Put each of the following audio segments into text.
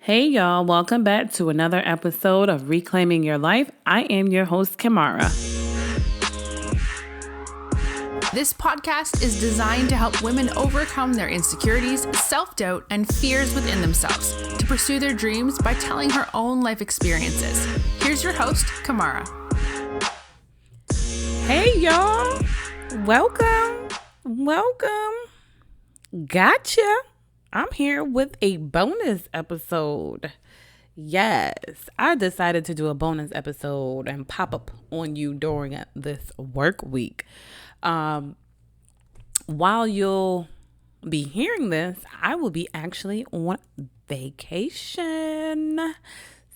Hey y'all, welcome back to another episode of Reclaiming Your Life. I am your host, Kamara. This podcast is designed to help women overcome their insecurities, self-doubt, and fears within themselves to pursue their dreams by telling her own life experiences. Here's your host, Kamara. Hey y'all, welcome. Gotcha. I'm here with a bonus episode. Yes, I decided to do a bonus episode and pop up on you during this work week. While you'll be hearing this, I will be actually on vacation.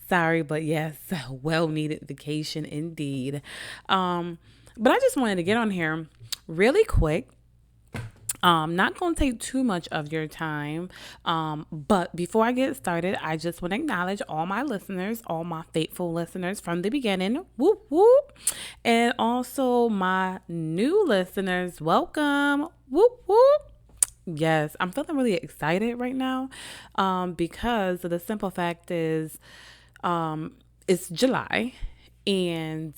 Sorry, but yes, well-needed vacation indeed. But I just wanted to get on here really quick. Not going to take too much of your time. But before I get started, I just want to acknowledge all my listeners, all my faithful listeners from the beginning. Whoop, whoop. And also my new listeners. Welcome. Whoop, whoop. Yes, I'm feeling really excited right now. Because the simple fact is, it's July and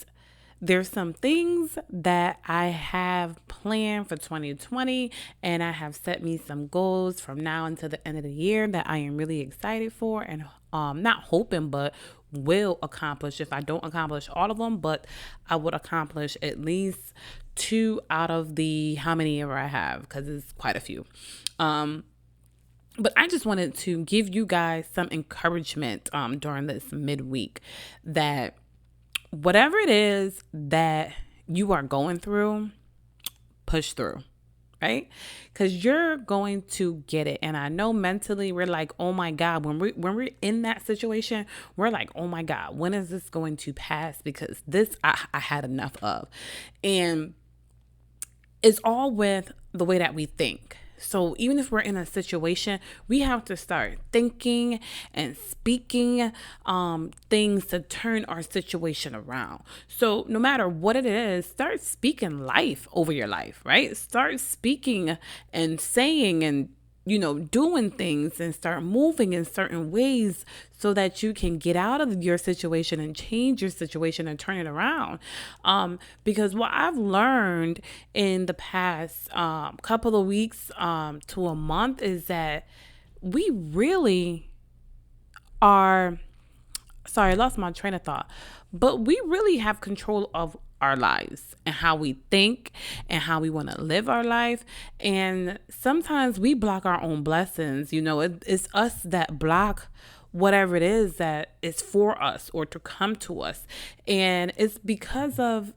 there's some things that I have planned for 2020, and I have set me some goals from now until the end of the year that I am really excited for, and not hoping, but will accomplish. If I don't accomplish all of them, but I would accomplish at least 2 out of the how many ever I have, because it's quite a few. But I just wanted to give you guys some encouragement during this midweek that whatever it is that you are going through, push through, right? Because you're going to get it. And I know mentally we're like, oh my God, when we're in that situation, we're like, oh my God, when is this going to pass? Because this I had enough of. And it's all with the way that we think. So even if we're in a situation, we have to start thinking and speaking things to turn our situation around. So no matter what it is, start speaking life over your life, right? Start speaking and saying and doing things and start moving in certain ways so that you can get out of your situation and change your situation and turn it around. Because what I've learned in the past couple of weeks to a month is that we really are, sorry, I lost my train of thought, but we really have control of our lives and how we think and how we want to live our life. And sometimes we block our own blessings. It's us that block whatever it is that is for us or to come to us. And it's because of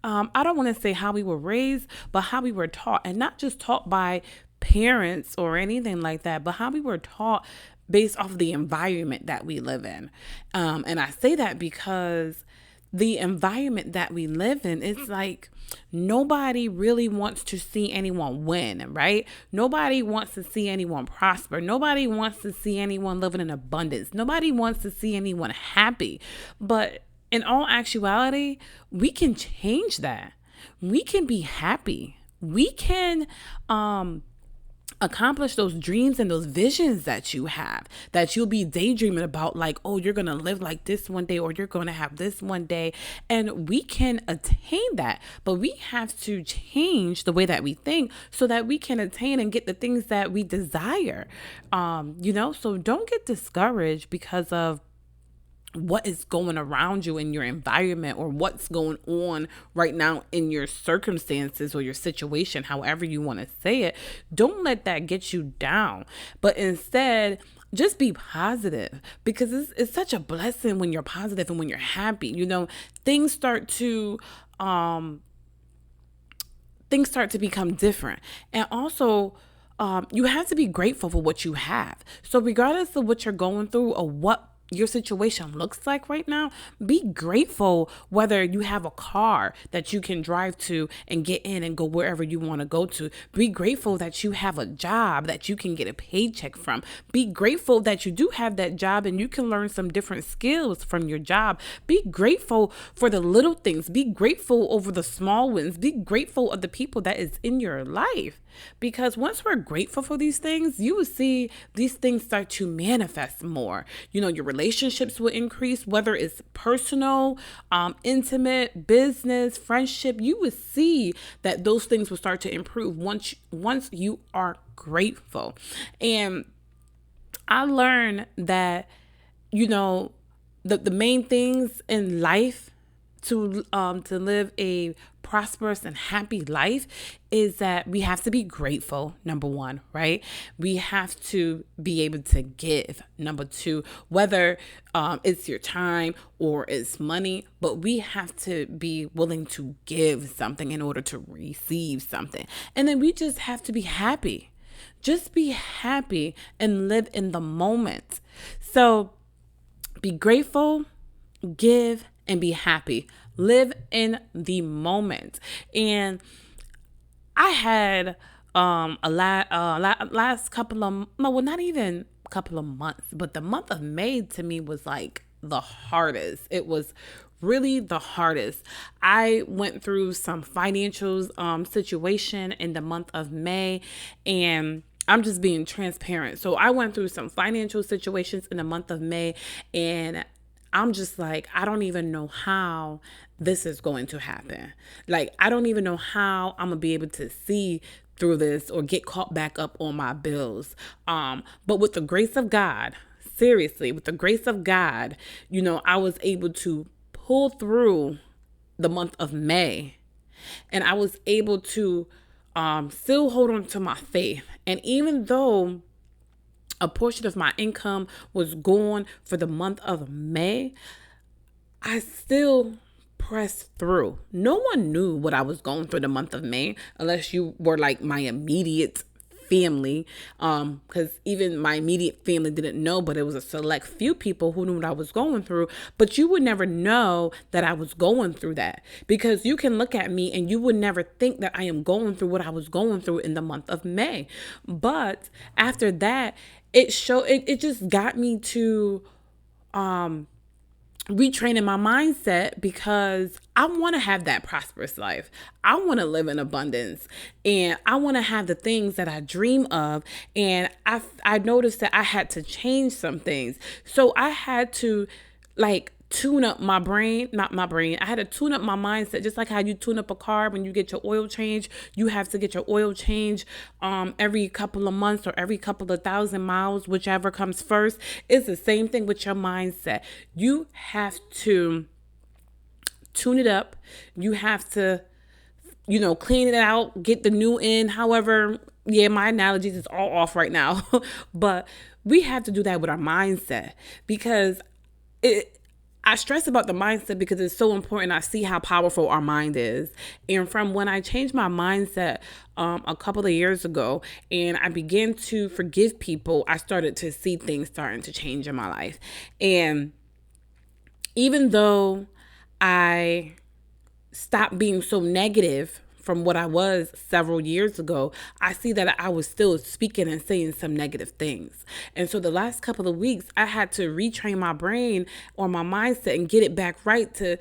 I don't want to say how we were raised, but how we were taught, and not just taught by parents or anything like that, but how we were taught based off of the environment that we live in. And I say that because the environment that we live in, it's like nobody really wants to see anyone win, right? Nobody wants to see anyone prosper. Nobody wants to see anyone living in abundance. Nobody wants to see anyone happy. But in all actuality, we can change that. We can be happy. We can accomplish those dreams and those visions that you have, that you'll be daydreaming about, like, oh, you're going to live like this one day, or you're going to have this one day. And we can attain that, but we have to change the way that we think so that we can attain and get the things that we desire. So don't get discouraged because of what is going around you in your environment or what's going on right now in your circumstances or your situation, however you want to say it. Don't let that get you down, but instead just be positive, because it's such a blessing when you're positive and when you're happy. Things start to become different. And also, you have to be grateful for what you have. So regardless of what you're going through or what your situation looks like right now, be grateful whether you have a car that you can drive to and get in and go wherever you want to go to. Be grateful that you have a job that you can get a paycheck from. Be grateful that you do have that job and you can learn some different skills from your job. Be grateful for the little things. Be grateful over the small wins. Be grateful of the people that is in your life. Because once we're grateful for these things, you will see these things start to manifest more. Your relationships will increase, whether it's personal, intimate, business, friendship. You will see that those things will start to improve once you are grateful. And I learned that, the main things in life to live a prosperous and happy life is that we have to be grateful, number one, right? We have to be able to give, number two, whether it's your time or it's money, but we have to be willing to give something in order to receive something. And then we just have to be happy. Just be happy and live in the moment. So be grateful, give, and be happy. Live in the moment. And I had last couple of, no, well, not even a couple of months, but the month of May to me was like the hardest. It was really the hardest. I went through some financial situation in the month of May, and I'm just being transparent. So I went through some financial situations in the month of May, and I'm just like, I don't even know how this is going to happen. Like, I don't even know how I'm going to be able to see through this or get caught back up on my bills. But with the grace of God, seriously, with the grace of God, I was able to pull through the month of May, and I was able to still hold on to my faith. And even though a portion of my income was gone for the month of May, I still pressed through. No one knew what I was going through the month of May, unless you were like my immediate family, because even my immediate family didn't know, but it was a select few people who knew what I was going through. But you would never know that I was going through that, because you can look at me and you would never think that I am going through what I was going through in the month of May. But after that, it just got me to retraining my mindset, because I want to have that prosperous life. I want to live in abundance, and I want to have the things that I dream of. And I noticed that I had to change some things. So I had to tune up my brain, I had to tune up my mindset, just like how you tune up a car when you get your oil change. You have to get your oil change every couple of months or every couple of 1,000 miles, whichever comes first. It's the same thing with your mindset. You have to tune it up. You have to, clean it out, get the new in. However, yeah, my analogies is all off right now, but we have to do that with our mindset, because I stress about the mindset because it's so important. I see how powerful our mind is. And from when I changed my mindset a couple of years ago, and I began to forgive people, I started to see things starting to change in my life. And even though I stopped being so negative from what I was several years ago, I see that I was still speaking and saying some negative things. And so the last couple of weeks, I had to retrain my brain or my mindset and get it back right to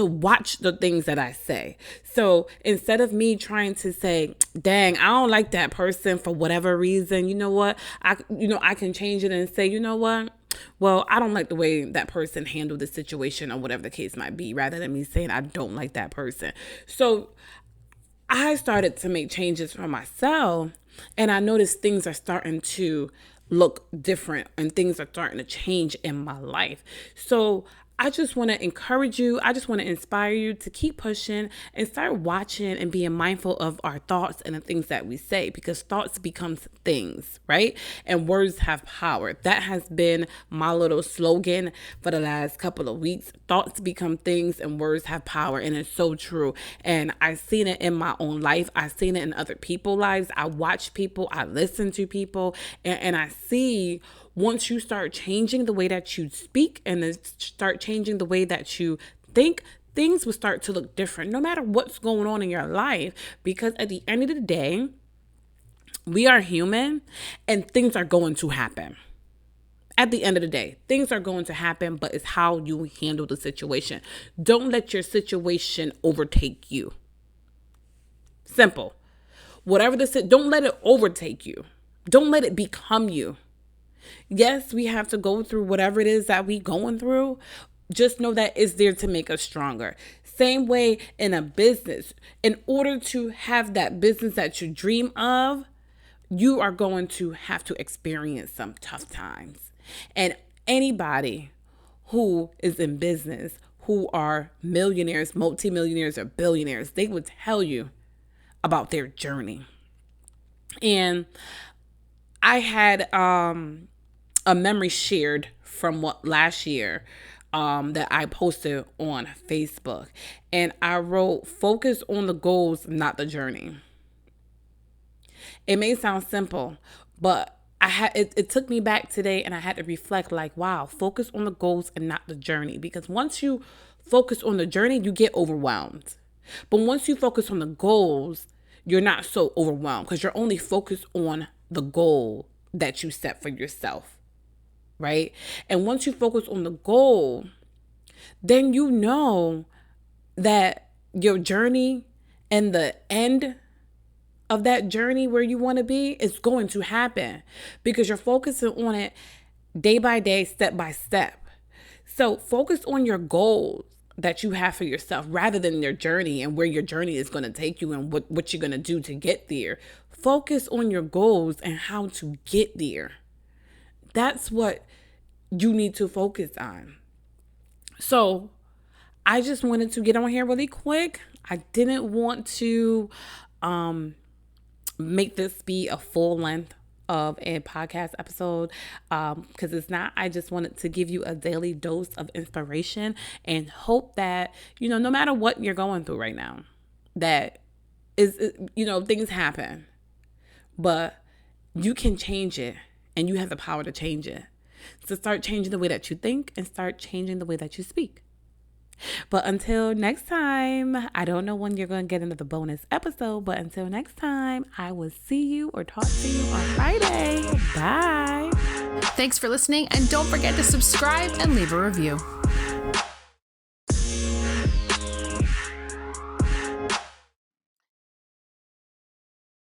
watch the things that I say. So instead of me trying to say, dang, I don't like that person for whatever reason, you know what? I can change it and say, you know what? Well, I don't like the way that person handled the situation, or whatever the case might be, rather than me saying I don't like that person. So I started to make changes for myself, and I noticed things are starting to look different and things are starting to change in my life. So I just want to encourage you. I just want to inspire you to keep pushing and start watching and being mindful of our thoughts and the things that we say, because thoughts becomes things, right? And words have power. That has been my little slogan for the last couple of weeks. Thoughts become things and words have power. And it's so true. And I've seen it in my own life. I've seen it in other people's lives. I watch people, I listen to people, and I see once you start changing the way that you speak and then start changing the way that you think, things will start to look different no matter what's going on in your life. Because at the end of the day, we are human and things are going to happen. At the end of the day, things are going to happen, but it's how you handle the situation. Don't let your situation overtake you. Simple. Don't let it overtake you. Don't let it become you. Yes, we have to go through whatever it is that we going through. Just know that it's there to make us stronger. Same way in a business. In order to have that business that you dream of, you are going to have to experience some tough times. And anybody who is in business, who are millionaires, multimillionaires, or billionaires, they would tell you about their journey. And I had a memory shared from last year that I posted on Facebook. And I wrote, focus on the goals, not the journey. It may sound simple, but it took me back today and I had to reflect like, wow, focus on the goals and not the journey. Because once you focus on the journey, you get overwhelmed. But once you focus on the goals, you're not so overwhelmed because you're only focused on the goal that you set for yourself, right? And once you focus on the goal, then you know that your journey and the end of that journey where you want to be is going to happen because you're focusing on it day by day, step by step. So focus on your goals that you have for yourself rather than your journey and where your journey is going to take you and what you're going to do to get there. Focus on your goals and how to get there. That's what you need to focus on. So I just wanted to get on here really quick. I didn't want to make this be a full length of a podcast episode because it's not. I just wanted to give you a daily dose of inspiration and hope that, no matter what you're going through right now, that things happen, but you can change it and you have the power to change it. So start changing the way that you think and start changing the way that you speak. But until next time, I don't know when you're going to get into the bonus episode, but until next time, I will see you or talk to you on Friday. Bye. Thanks for listening, and don't forget to subscribe and leave a review.